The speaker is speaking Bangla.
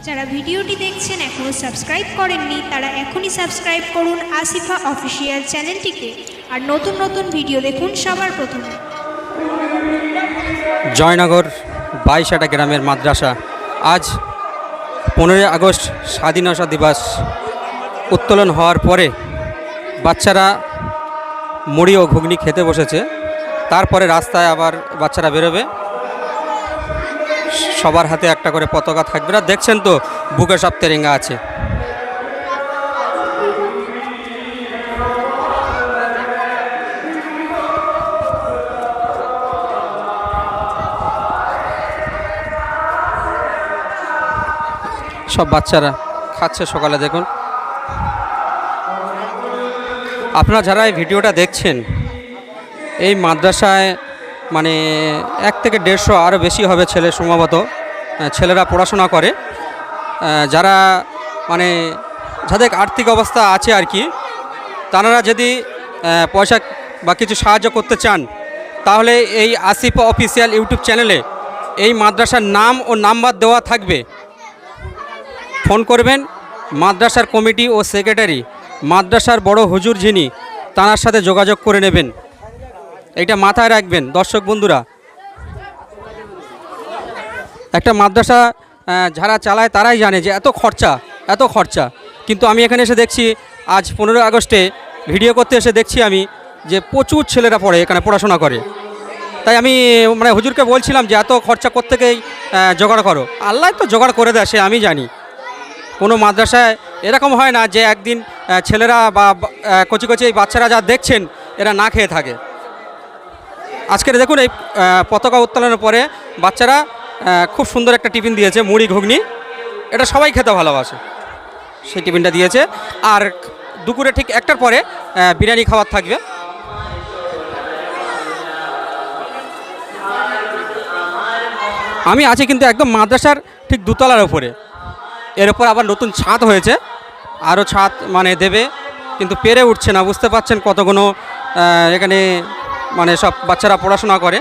যারা ভিডিওটি দেখছেন এখনও সাবস্ক্রাইব করেননি তারা এখনই সাবস্ক্রাইব করুন আসিফা অফিসিয়াল চ্যানেলটিকে আর নতুন নতুন ভিডিও দেখুন সবার প্রথমে। জয়নগর বাইশাটা গ্রামের মাদ্রাসা আজ 15 আগস্ট স্বাধীনতা দিবস উত্তোলন হওয়ার পরে বাচ্চারা মুড়ি ও ঘুগনি খেতে বসেছে। তারপরে রাস্তায় আবার বাচ্চারা বেরোবে, সবার হাতে একটা করে পতাকা থাকবে। না দেখছেন তো বুকে সব তেরেঙ্গা আছে। সব বাচ্চারা খাচ্ছে সকালে। দেখুন আপনারা যারা এই ভিডিওটা দেখছেন, এই মাদ্রাসায় মানে 1 থেকে 150 আরও বেশি হবে ছেলে, সম্ভবত ছেলেরা পড়াশোনা করে। যারা মানে যাদের আর্থিক অবস্থা আছে আর কি, তারা যদি পয়সা বা কিছু সাহায্য করতে চান তাহলে এই আসিফা অফিসিয়াল ইউটিউব চ্যানেলে এই মাদ্রাসার নাম ও নাম্বার দেওয়া থাকবে। ফোন করবেন, মাদ্রাসার কমিটি ও সেক্রেটারি, মাদ্রাসার বড় হুজুর যিনি, তার সাথে যোগাযোগ করে নেবেন। এইটা মাথায় রাখবেন দর্শক বন্ধুরা। একটা মাদ্রাসা যারা চালায় তারাই জানে যে এত খরচা। কিন্তু আমি এখানে এসে দেখছি, আজ 15 আগস্টে ভিডিও করতে এসে দেখছি আমি যে প্রচুর ছেলেরা পড়ে, এখানে পড়াশোনা করে। তাই আমি মানে হুজুরকে বলছিলাম যে এত খরচা কোত্থেকেই জোগাড় করো। আল্লাহ তো জোগাড় করে দেয়, সে আমি জানি। কোনো মাদ্রাসায় এরকম হয় না যে একদিন ছেলেরা বা কচি এই বাচ্চারা যা দেখছেন এরা না খেয়ে থাকে। আজকের দেখুন এই পতাকা উত্তোলনের পরে বাচ্চারা খুব সুন্দর একটা টিফিন দিয়েছে, মুড়ি ঘুগনি। এটা সবাই খেতে ভালোবাসে, সেই টিফিনটা দিয়েছে। আর দুপুরে ঠিক 1টার পরে বিরিয়ানি খাবার থাকবে। আমি আছি কিন্তু একদম মাদ্রাসার ঠিক 2তলার ওপরে। এর ওপর আবার নতুন ছাদ হয়েছে, আরও ছাদ মানে দেবে, কিন্তু পেরে উঠছে না। বুঝতে পারছেন কতগুলো এখানে মানে সব বাচ্চারা পড়াশোনা করে।